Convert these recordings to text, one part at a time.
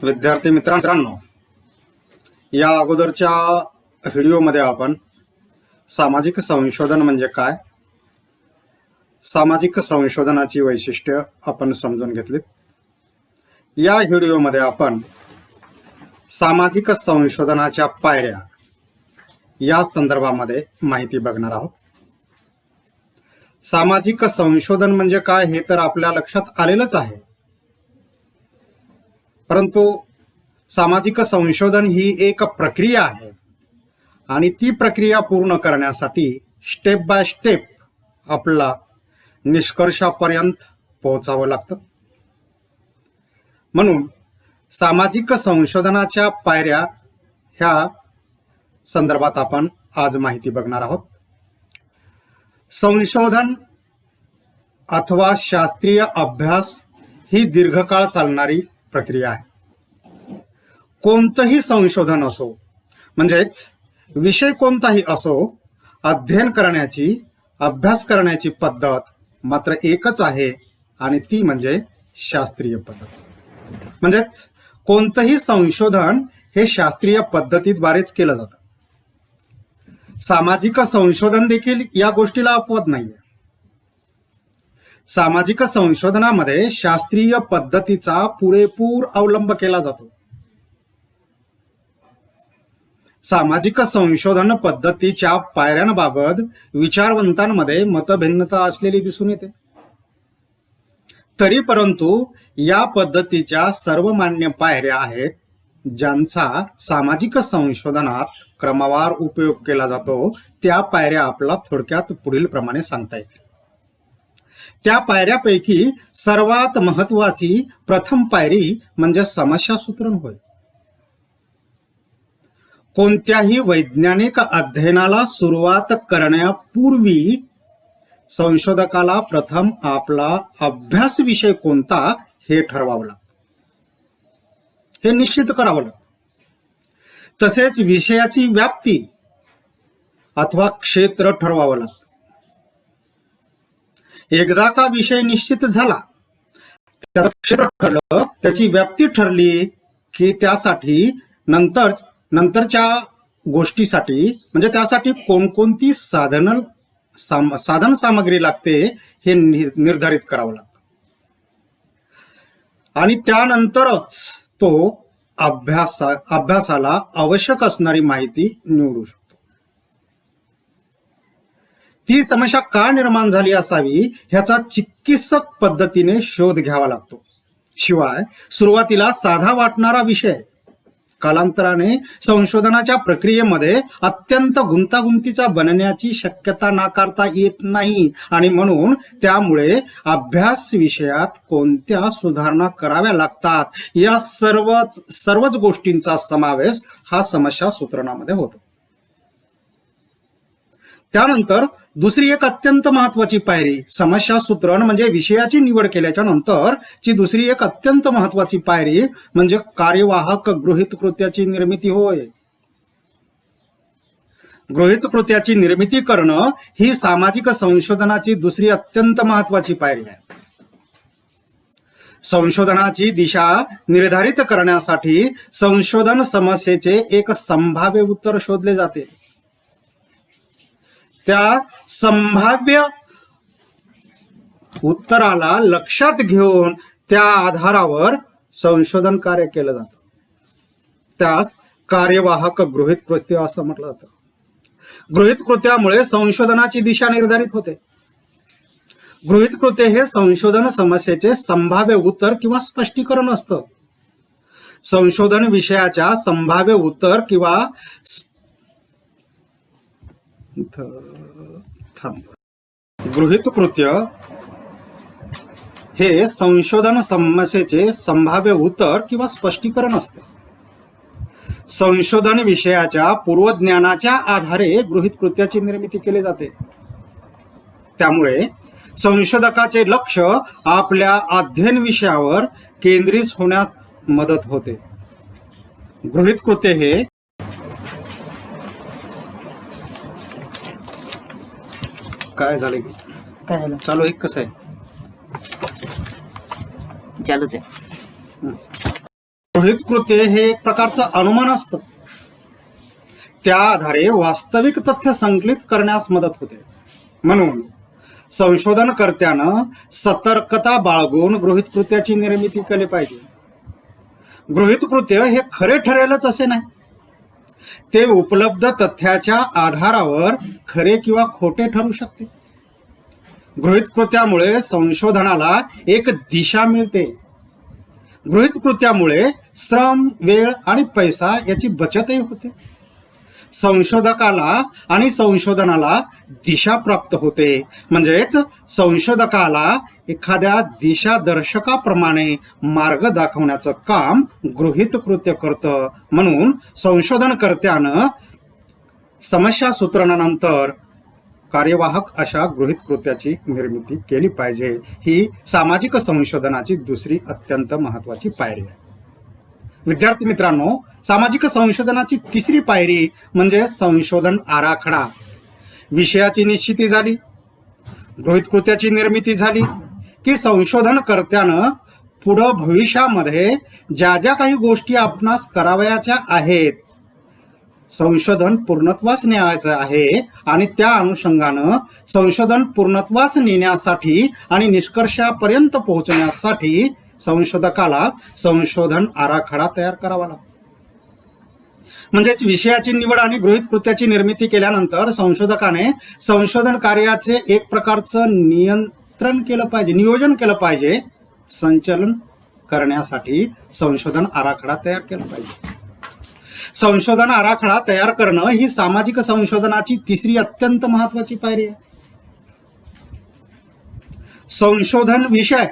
विद्यार्थी मित्रांनो, या अगोदरच्या व्हिडिओमध्ये आपण सामाजिक संशोधन म्हणजे काय, सामाजिक संशोधनाची वैशिष्ट्ये आपण समजून घेतलीत. या व्हिडिओमध्ये आपण सामाजिक संशोधनाच्या पायऱ्या या संदर्भामध्ये माहिती बघणार आहोत. सामाजिक संशोधन म्हणजे काय हे तर आपल्या लक्षात आलेलंच आहे, परंतु सामाजिक संशोधन ही एक प्रक्रिया आहे आणि ती प्रक्रिया पूर्ण करण्यासाठी स्टेप बाय स्टेप आपला निष्कर्षापर्यंत पोहोचावं लागतं. म्हणून सामाजिक संशोधनाच्या पायऱ्या ह्या संदर्भात आपण आज माहिती बघणार आहोत. संशोधन अथवा शास्त्रीय अभ्यास ही दीर्घकाळ चालणारी प्रक्रिया आहे. कोणतंही संशोधन असो, म्हणजेच विषय कोणताही असो, अध्ययन करण्याची, अभ्यास करण्याची पद्धत मात्र एकच आहे आणि ती म्हणजे शास्त्रीय पद्धत. म्हणजेच कोणतंही संशोधन हे शास्त्रीय पद्धतीद्वारेच केलं जातं. सामाजिक संशोधन देखील या गोष्टीला अपवाद नाहीये. सामाजिक संशोधनामध्ये शास्त्रीय पद्धतीचा पुरेपूर अवलंब केला जातो. सामाजिक संशोधन पद्धतीच्या पायऱ्यांबाबत विचारवंतांमध्ये मतभिन्नता असलेली दिसून येते. तरी परंतु या पद्धतीच्या सर्व मान्य पायऱ्या आहेत ज्यांचा सामाजिक संशोधनात क्रमवार उपयोग केला जातो. त्या पायऱ्या आपला थोडक्यात पुढील प्रमाणे सांगता येतील. त्या पायऱ्यापैकी सर्वात महत्वाची प्रथम पायरी म्हणजे समस्या सूत्रण होय. कोणत्याही वैज्ञानिक अध्ययनाला सुरुवात करण्यापूर्वी संशोधकाला प्रथम आपला अभ्यास विषय कोणता हे ठरवावं लागतं, हे निश्चित करावं लागतं. तसेच विषयाची व्याप्ती अथवा क्षेत्र ठरवावं लागतं. एकदा का विषय निश्चित झाला, त्याचं क्षेत्र ठरलं, त्याची व्याप्ती ठरली की त्यासाठी नंतरच्या गोष्टीसाठी म्हणजे त्यासाठी कोणकोणती साधन सामग्री लागते हे निर्धारित करावं लागतं आणि त्यानंतरच तो अभ्यासाला आवश्यक असणारी माहिती निवडू शकतो. ती समस्या का निर्माण झाली असावी ह्याचा चिकित्सक पद्धतीने शोध घ्यावा लागतो. शिवाय सुरुवातीला साधा वाटणारा विषय कालांतराने संशोधनाच्या प्रक्रियेमध्ये अत्यंत गुंतागुंतीचा बनण्याची शक्यता नाकारता येत नाही आणि म्हणून त्यामुळे अभ्यास विषयात कोणत्या सुधारणा कराव्या लागतात या सर्वच गोष्टींचा समावेश हा समस्या सूत्रणामध्ये होतो. त्यानंतर दुसरी एक अत्यंत महत्वाची पायरी, समस्या सूत्रण म्हणजे विषयाची निवड केल्याच्या नंतरची दुसरी एक अत्यंत महत्वाची पायरी म्हणजे कार्यवाहक गृहीत कृत्याची निर्मिती होय. गृहीत कृत्याची निर्मिती करणं ही सामाजिक संशोधनाची दुसरी अत्यंत महत्वाची पायरी आहे. संशोधनाची दिशा निर्धारित करण्यासाठी संशोधन समस्येचे एक संभाव्य उत्तर शोधले जाते. त्या संभाव्य उत्तराला लक्षात घेऊन त्या आधारावर संशोधन कार्य केलं जातं. त्यास कार्यवाहक गृहीत कृत्य असं म्हटलं जातं. गृहीत कृत्यामुळे संशोधनाची दिशा निर्धारित होते. गृहीत कृत्य हे संशोधन समस्येचे संभाव्य उत्तर किंवा स्पष्टीकरण असतं. संशोधन विषयाच्या संभाव्य उत्तर किंवा गृहीत कृत्य हे संशोधन समस्येचे संभाव्य उत्तर किंवा स्पष्टीकरण असते. संशोधन विषयाच्या पूर्वज्ञानाच्या आधारे गृहीत कृत्याची निर्मिती केली जाते. त्यामुळे संशोधकाचे लक्ष आपल्या अध्ययन विषयावर केंद्रित होण्यात मदत होते. गृहीत कृत्य हे काय झाले, काय झालं? चालू आहे कसं आहे, चालूच आहे. गृहीत कृत्य हे एक प्रकारचं अनुमान असतं. त्या आधारे वास्तविक तथ्य संकलित करण्यास मदत होते. म्हणून संशोधनकर्त्यानं सतर्कता बाळगून गृहीत कृत्याची निर्मिती केली पाहिजे. गृहीत कृत्य हे खरे ठरेलच असे नाही, ते उपलब्ध तथ्याच्या आधारावर खरे किंवा खोटे ठरू शकते. गृहीत कृत्यामुळे संशोधनाला एक दिशा मिळते. गृहीत कृत्यामुळे श्रम, वेळ आणि पैसा याची बचतही होते. संशोधकाला आणि संशोधनाला दिशा प्राप्त होते. म्हणजेच संशोधकाला एखाद्या दिशादर्शकाप्रमाणे मार्ग दाखवण्याचं काम गृहीत कृत्य करतं. म्हणून संशोधनकर्त्यानं समस्या सूत्रणानंतर कार्यवाहक अशा गृहीत कृत्याची निर्मिती केली पाहिजे. ही सामाजिक संशोधनाची दुसरी अत्यंत महत्त्वाची पायरी आहे. विद्यार्थी मित्रांनो, सामाजिक संशोधनाची तिसरी पायरी म्हणजे संशोधन आराखडा. विषयाची निश्चिती झाली, गृहीत कृत्याची निर्मिती झाली की संशोधनकर्त्यानं पुढं भविष्यामध्ये ज्या ज्या काही गोष्टी आपणास करावयाच्या आहेत, संशोधन पूर्णत्वास न्यायचं आहे आणि त्या अनुषंगानं संशोधन पूर्णत्वास नेण्यासाठी आणि निष्कर्षापर्यंत पोहोचण्यासाठी संशोधकाला संशोधन आराखडा तयार करावा लागतो. म्हणजेच विषयाची निवड आणि गृहीत कृत्याची निर्मिती केल्यानंतर संशोधकाने संशोधन कार्याचे एक प्रकारचं नियंत्रण केलं पाहिजे, नियोजन केलं पाहिजे. संचलन करण्यासाठी संशोधन आराखडा तयार केला पाहिजे. संशोधन आराखडा तयार करणं ही सामाजिक संशोधनाची तिसरी अत्यंत महत्त्वाची पायरी आहे. संशोधन विषय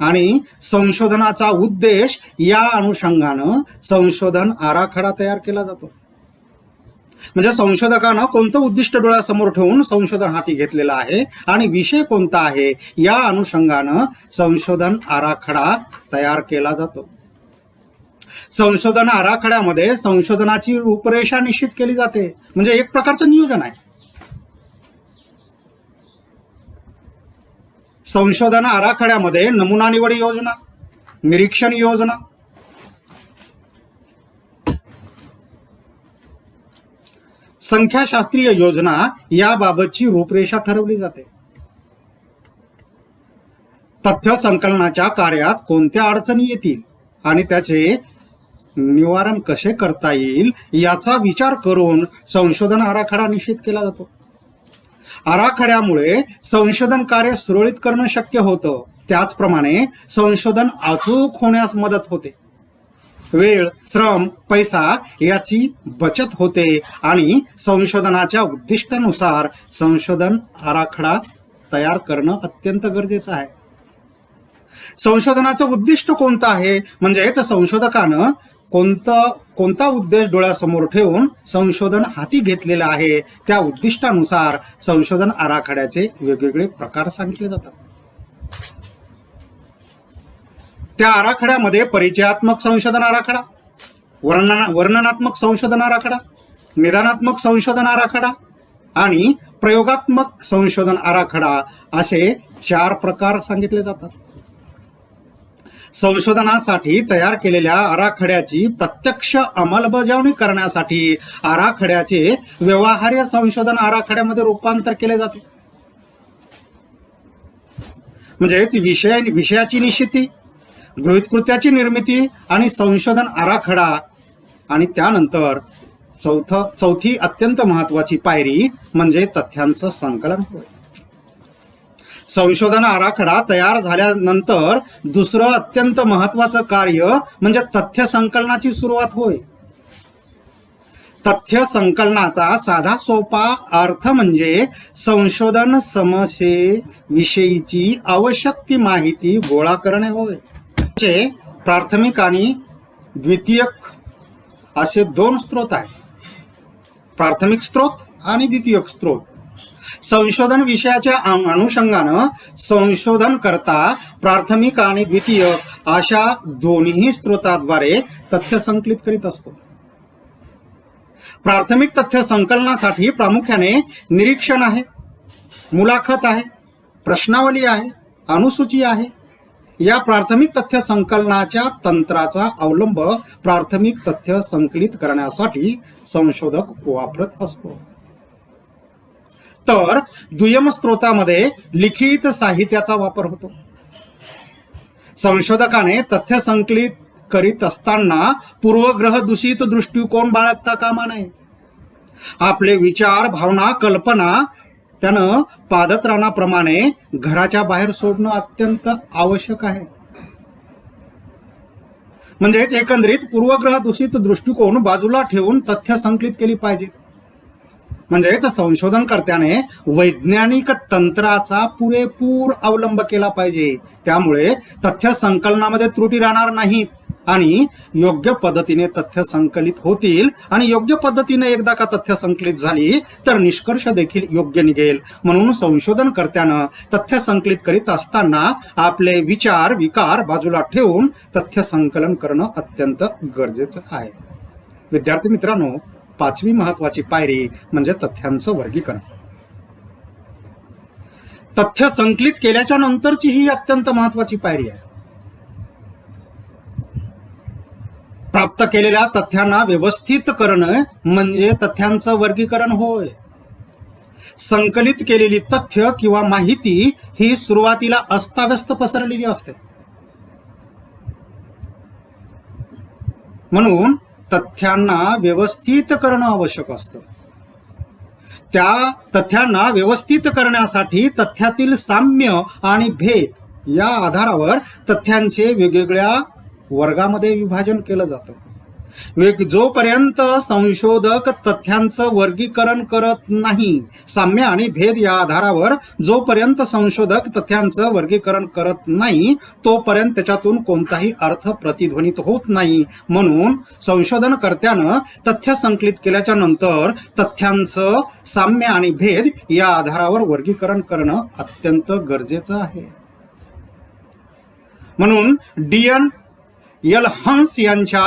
आणि संशोधनाचा उद्देश या अनुषंगानं संशोधन आराखडा तयार केला जातो. म्हणजे संशोधकानं कोणतं उद्दिष्ट डोळ्यासमोर ठेवून संशोधन हाती घेतलेलं आहे आणि विषय कोणता आहे या अनुषंगानं संशोधन आराखडा तयार केला जातो. संशोधन आराखड्यामध्ये संशोधनाची रूपरेषा निश्चित केली जाते. म्हणजे एक प्रकारचं नियोजन आहे. संशोधन आराखड्यामध्ये नमुना निवड योजना, निरीक्षण योजना, संख्याशास्त्रीय योजना याबाबतची रूपरेषा ठरवली जाते. तथ्य संकलनाच्या कार्यात कोणत्या अडचणी येतील आणि त्याचे निवारण कसे करता येईल याचा विचार करून संशोधन आराखडा निश्चित केला जातो. आराखड्यामुळे संशोधन कार्य सुरळीत करणं शक्य होतं. त्याचप्रमाणे संशोधन अचूक होण्यास मदत होते. वेळ, श्रम, पैसा याची बचत होते आणि संशोधनाच्या उद्दिष्टानुसार संशोधन आराखडा तयार करणं अत्यंत गरजेचं आहे. संशोधनाचं उद्दिष्ट कोणतं आहे, म्हणजेच संशोधकानं कोणता उद्देश डोळ्यासमोर ठेवून संशोधन हाती घेतलेलं आहे त्या उद्दिष्टानुसार संशोधन आराखड्याचे वेगवेगळे प्रकार सांगितले जातात. त्या आराखड्यामध्ये परिचयात्मक संशोधन आराखडा, वर्णनात्मक संशोधन आराखडा, निदानात्मक संशोधन आराखडा आणि प्रयोगात्मक संशोधन आराखडा असे 4 प्रकार सांगितले जातात. संशोधनासाठी तयार केलेल्या आराखड्याची प्रत्यक्ष अंमलबजावणी करण्यासाठी आराखड्याचे व्यवहार्य संशोधन आराखड्यामध्ये रूपांतर केले जाते. म्हणजेच विषयाची निश्चिती, गृहीत कृत्याची निर्मिती आणि संशोधन आराखडा आणि त्यानंतर चौथी अत्यंत महत्त्वाची पायरी म्हणजे तथ्यांचं संकलन होय. संशोधन आराखडा तयार झाल्यानंतर दुसरं अत्यंत महत्त्वाचं कार्य म्हणजे तथ्य संकलनाची सुरुवात होय. तथ्य संकलनाचा साधा सोपा अर्थ म्हणजे संशोधन समस्येविषयीची आवश्यक ती माहिती गोळा करणे होय. प्राथमिक आणि द्वितीयक असे 2 स्रोत आहेत. प्राथमिक स्रोत आणि द्वितीयक स्रोत. संशोधन विषयाच्या अनुषंगानं संशोधन करता प्राथमिक आणि द्वितीयक अशा दोन्ही स्रोताद्वारे तथ्य संकलित करीत असतो. प्राथमिक तथ्य संकलनासाठी प्रामुख्याने निरीक्षण आहे, मुलाखत आहे, प्रश्नावली आहे, अनुसूची आहे, या प्राथमिक तथ्य संकलनाच्या तंत्राचा अवलंब प्राथमिक तथ्य संकलित करण्यासाठी संशोधक वापरत असतो. तर दुय्यम स्त्रोतामध्ये लिखित साहित्याचा वापर होतो. संशोधकाने तथ्य संकलित करीत असताना पूर्वग्रह दूषित दृष्टिकोन बाळगता कामा नये. आपले विचार, भावना, कल्पना त्यानं पादत्राणाप्रमाणे घराच्या बाहेर सोडणं अत्यंत आवश्यक आहे. म्हणजेच एकंदरीत पूर्वग्रह दूषित दृष्टिकोन बाजूला ठेवून तथ्य संकलित केली पाहिजेत. म्हणजेच संशोधनकर्त्याने वैज्ञानिक तंत्राचा पुरेपूर अवलंब केला पाहिजे. त्यामुळे तथ्य संकलनामध्ये त्रुटी राहणार नाहीत आणि योग्य पद्धतीने तथ्य संकलित होतील. आणि योग्य पद्धतीने एकदा का तथ्य संकलित झाली तर निष्कर्ष देखील योग्य निघेल. म्हणून संशोधनकर्त्यानं तथ्य संकलित करीत असताना आपले विचार, विकार बाजूला ठेवून तथ्य संकलन करणं अत्यंत गरजेचं आहे. विद्यार्थी मित्रांनो, पाचवी महत्वाची पायरी म्हणजे तथ्यांचं वर्गीकरण. तथ्य संकलित केल्याच्या नंतरची ही अत्यंत महत्वाची पायरी आहे. प्राप्त केलेल्या तथ्यांना व्यवस्थित करणं म्हणजे तथ्यांचं वर्गीकरण होय. संकलित केलेली तथ्य किंवा माहिती ही सुरुवातीला अस्ताव्यस्त पसरलेली असते. म्हणून तथ्यांना व्यवस्थित करणं आवश्यक असतं. त्या तथ्यांना व्यवस्थित करण्यासाठी तथ्यातील साम्य आणि भेद या आधारावर तथ्यांचे वेगवेगळ्या वर्गामध्ये विभाजन केलं जातं. जोपर्यंत संशोधक तथ्यांचं वर्गीकरण करत नाही, साम्य आणि भेद या आधारावर जोपर्यंत संशोधक तथ्यांचं वर्गीकरण करत नाही तोपर्यंत त्याच्यातून कोणताही अर्थ प्रतिध्वनित होत नाही. म्हणून संशोधनकर्त्यानं तथ्य संकलित केल्याच्या नंतर तथ्यांचं साम्य आणि भेद या आधारावर वर्गीकरण करणं अत्यंत गरजेचं आहे. म्हणून D.N. एल हंस यांच्या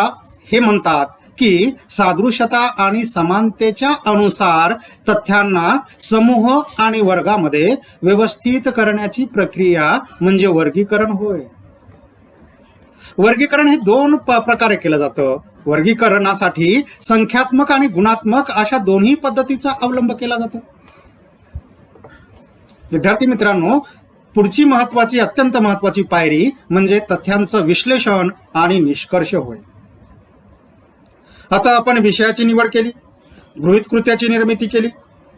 हे म्हणतात की सादृश्यता आणि समानतेच्या अनुसार तथ्यांना समूह आणि वर्गामध्ये व्यवस्थित करण्याची प्रक्रिया म्हणजे वर्गीकरण होय. वर्गीकरण हे दोन प्रकारे केलं जातं. वर्गीकरणासाठी संख्यात्मक आणि गुणात्मक अशा दोन्ही पद्धतीचा अवलंब केला जातो. विद्यार्थी मित्रांनो, पुढची महत्वाची, अत्यंत महत्वाची पायरी म्हणजे तथ्यांचं विश्लेषण आणि निष्कर्ष होय. आता आपण विषयाची निवड केली, गृहीत कृत्याची निर्मिती केली,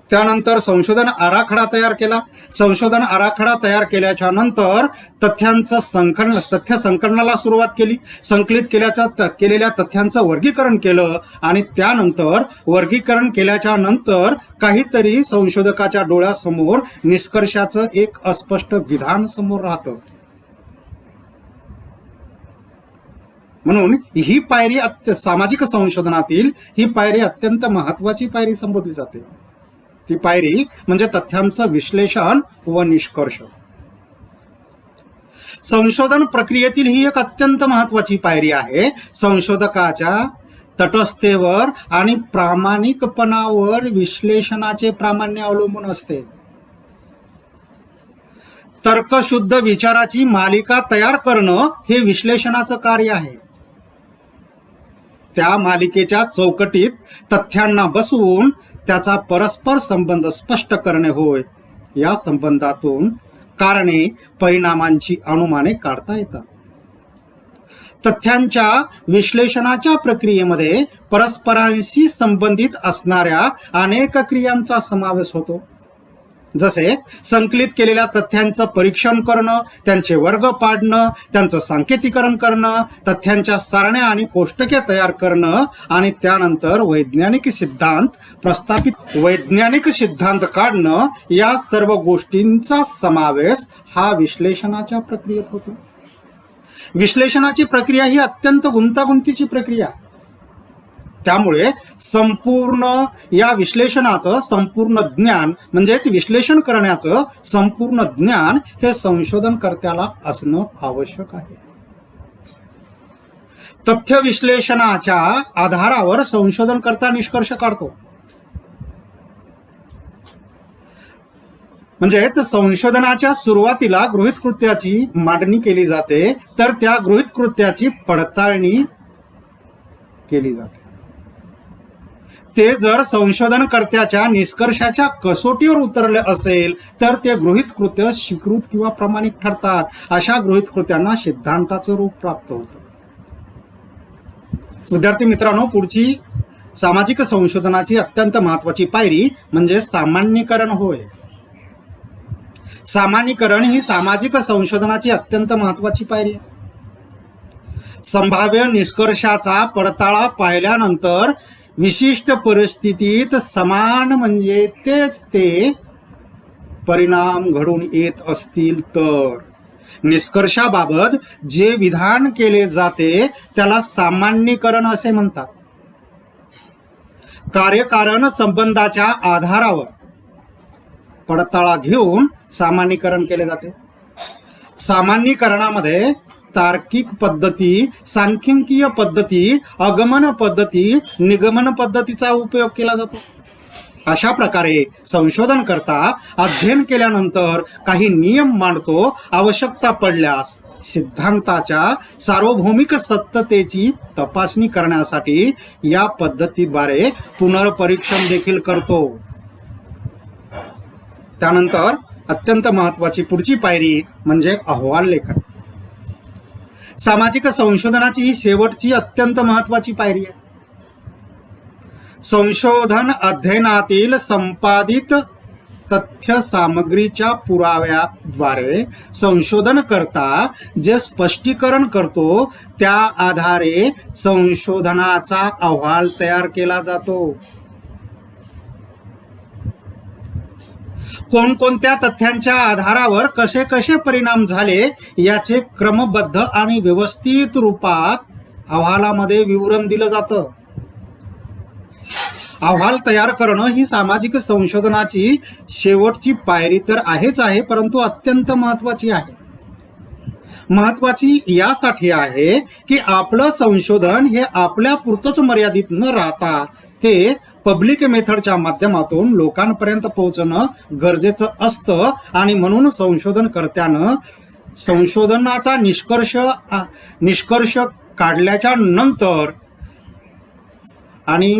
त्यानंतर संशोधन आराखडा तयार केला. संशोधन आराखडा तयार केल्याच्या नंतर तथ्य संकलनाला सुरुवात केली. संकलित केलेल्या तथ्यांचं वर्गीकरण केलं आणि त्यानंतर वर्गीकरण केल्याच्या नंतर काहीतरी संशोधकाच्या डोळ्यासमोर निष्कर्षाचं एक अस्पष्ट विधान समोर राहतं. म्हणून ही पायरी सामाजिक संशोधनातील ही पायरी अत्यंत महत्वाची पायरी संबोधली जाते. ती पायरी म्हणजे तथ्यांचं विश्लेषण व निष्कर्ष. संशोधन प्रक्रियेतील ही एक अत्यंत महत्वाची पायरी आहे. संशोधकाच्या तटस्थतेवर आणि प्रामाणिकपणावर विश्लेषणाचे प्रामाण्य अवलंबून असते. तर्कशुद्ध विचाराची मालिका तयार करणं हे विश्लेषणाचं कार्य आहे. त्या मालिकेच्या चौकटीत तथ्यांना बसवून त्याचा परस्पर संबंध स्पष्ट करणे होय. या संबंधातून कारणे, परिणामांची अनुमाने काढता येतात. तथ्यांच्या विश्लेषणाच्या प्रक्रियेमध्ये परस्परांशी संबंधित असणाऱ्या अनेक क्रियांचा समावेश होतो. जसे संकलित केलेल्या तथ्यांचं परीक्षण करणं, त्यांचे वर्ग पाडणं, त्यांचं सांकेतीकरण करणं, तथ्यांच्या सारण्या आणि कोष्टके तयार करणं आणि त्यानंतर वैज्ञानिक सिद्धांत काढणं, या सर्व गोष्टींचा समावेश हा विश्लेषणाच्या प्रक्रियेत होतो. विश्लेषणाची प्रक्रिया ही अत्यंत गुंतागुंतीची प्रक्रिया. त्यामुळे संपूर्ण या विश्लेषणाचं संपूर्ण ज्ञान म्हणजेच विश्लेषण करण्याचं संपूर्ण ज्ञान हे संशोधनकर्त्याला असणं आवश्यक आहे. तथ्य विश्लेषणाच्या आधारावर संशोधनकर्ता निष्कर्ष काढतो. म्हणजेच संशोधनाच्या सुरुवातीला गृहीत कृत्याची मांडणी केली जाते, तर त्या गृहीत कृत्याची पडताळणी केली जाते. ते जर संशोधनकर्त्याच्या निष्कर्षाच्या कसोटीवर उतरले असेल तर ते गृहीत कृत्य स्वीकृत किंवा प्रामाणिक ठरतात. अशा गृहीत कृत्यांना सिद्धांताचं रूप प्राप्त होतं. विद्यार्थी मित्रांनो, पुढची सामाजिक संशोधनाची अत्यंत महत्वाची पायरी म्हणजे सामान्यीकरण होय. सामान्यीकरण ही सामाजिक संशोधनाची अत्यंत महत्वाची पायरी आहे. संभाव्य निष्कर्षाचा पडताळा पाहिल्यानंतर विशिष्ट परिस्थितीत समान म्हणजे तेच ते परिणाम घडून येत असतील तर निष्कर्षाबाबत जे विधान केले जाते त्याला सामान्यीकरण असे म्हणतात. कार्यकारण संबंधाच्या आधारावर पडताळा घेऊन सामान्यीकरण केले जाते. सामान्यीकरणामध्ये तार्किक पद्धती, सांख्यिकीय पद्धती, आगमन पद्धती, निगमन पद्धतीचा उपयोग केला जातो. अशा प्रकारे संशोधनकर्ता अध्ययन केल्यानंतर काही नियम मांडतो. आवश्यकता पडल्यास सिद्धांताच्या सार्वभौमिक सत्यतेची तपासणी करण्यासाठी या पद्धतीद्वारे पुनर्परीक्षण देखील करतो. त्यानंतर अत्यंत महत्वाची पुढची पायरी म्हणजे अहवाल लेखन. सामाजिक संशोधनाची ही शेवटची अत्यंत महत्वाची पायरी आहे. संशोधन अध्ययनातील संपादित तथ्य सामग्रीच्या पुराव्याद्वारे संशोधनकर्ता जे स्पष्टीकरण करतो त्या आधारे संशोधनाचा अहवाल तयार केला जातो. कोणकोणत्या तथ्यांच्या आधारावर कसे कसे परिणाम झाले याचे क्रमबद्ध आणि व्यवस्थित रूपात अहवालामध्ये विवरण दिलं जातं. अहवाल तयार करणं ही सामाजिक संशोधनाची शेवटची पायरी तर आहेच आहे, परंतु अत्यंत महत्वाची आहे. महत्वाची यासाठी आहे की आपलं संशोधन हे आपल्या पुरतच मर्यादित न राहता ते पब्लिक मेथडच्या माध्यमातून लोकांपर्यंत पोहोचणं गरजेचं असतं. आणि म्हणून संशोधनकर्त्यानं संशोधनाचा निष्कर्ष काढल्याच्या नंतर आणि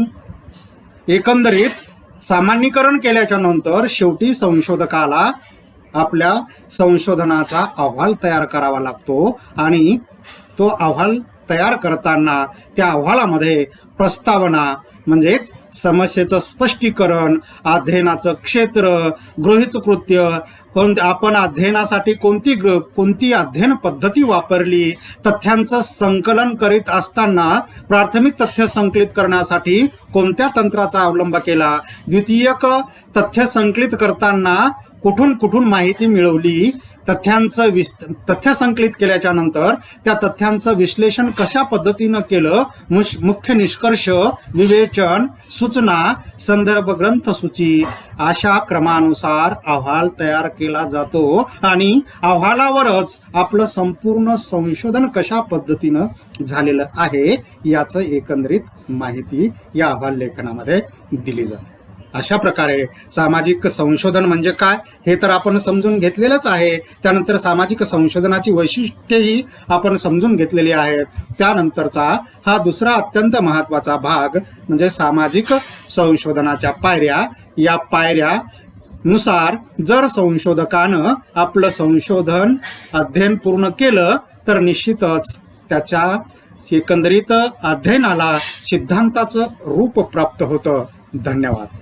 एकंदरीत सामान्यीकरण केल्याच्या नंतर शेवटी संशोधकाला आपल्या संशोधनाचा अहवाल तयार करावा लागतो. आणि तो अहवाल तयार करताना त्या अहवालामध्ये प्रस्तावना म्हणजेच समस्येचं स्पष्टीकरण, अध्ययनाचं क्षेत्र, गृहीत कृत्य, आपण अध्ययनासाठी कोणती अध्ययन पद्धती वापरली, तथ्यांचं संकलन करीत असताना प्राथमिक तथ्य संकलित करण्यासाठी कोणत्या तंत्राचा अवलंब केला, द्वितीयक तथ्य संकलित करताना कुठून कुठून माहिती मिळवली, तथ्य संकलित केल्याच्या नंतर त्या तथ्यांचं विश्लेषण कशा पद्धतीनं केलं, मुख्य निष्कर्ष, विवेचन, सूचना, संदर्भ ग्रंथसूची अशा क्रमानुसार अहवाल तयार केला जातो. आणि अहवालावरच आपलं संपूर्ण संशोधन कशा पद्धतीनं झालेलं आहे याचं एकंदरीत माहिती या अहवाल लेखनामध्ये दिली जाते. अशा प्रकारे सामाजिक संशोधन म्हणजे काय हे तर आपण समजून घेतलेलंच आहे. त्यानंतर सामाजिक संशोधनाची वैशिष्ट्येही आपण समजून घेतलेली आहेत. त्यानंतरचा हा दुसरा अत्यंत महत्त्वाचा भाग म्हणजे सामाजिक संशोधनाच्या पायऱ्या. या पायऱ्यानुसार जर संशोधकानं आपलं संशोधन अध्ययन पूर्ण केलं तर निश्चितच त्याच्या एकंदरीत अध्ययनाला सिद्धांताचं रूप प्राप्त होतं. धन्यवाद.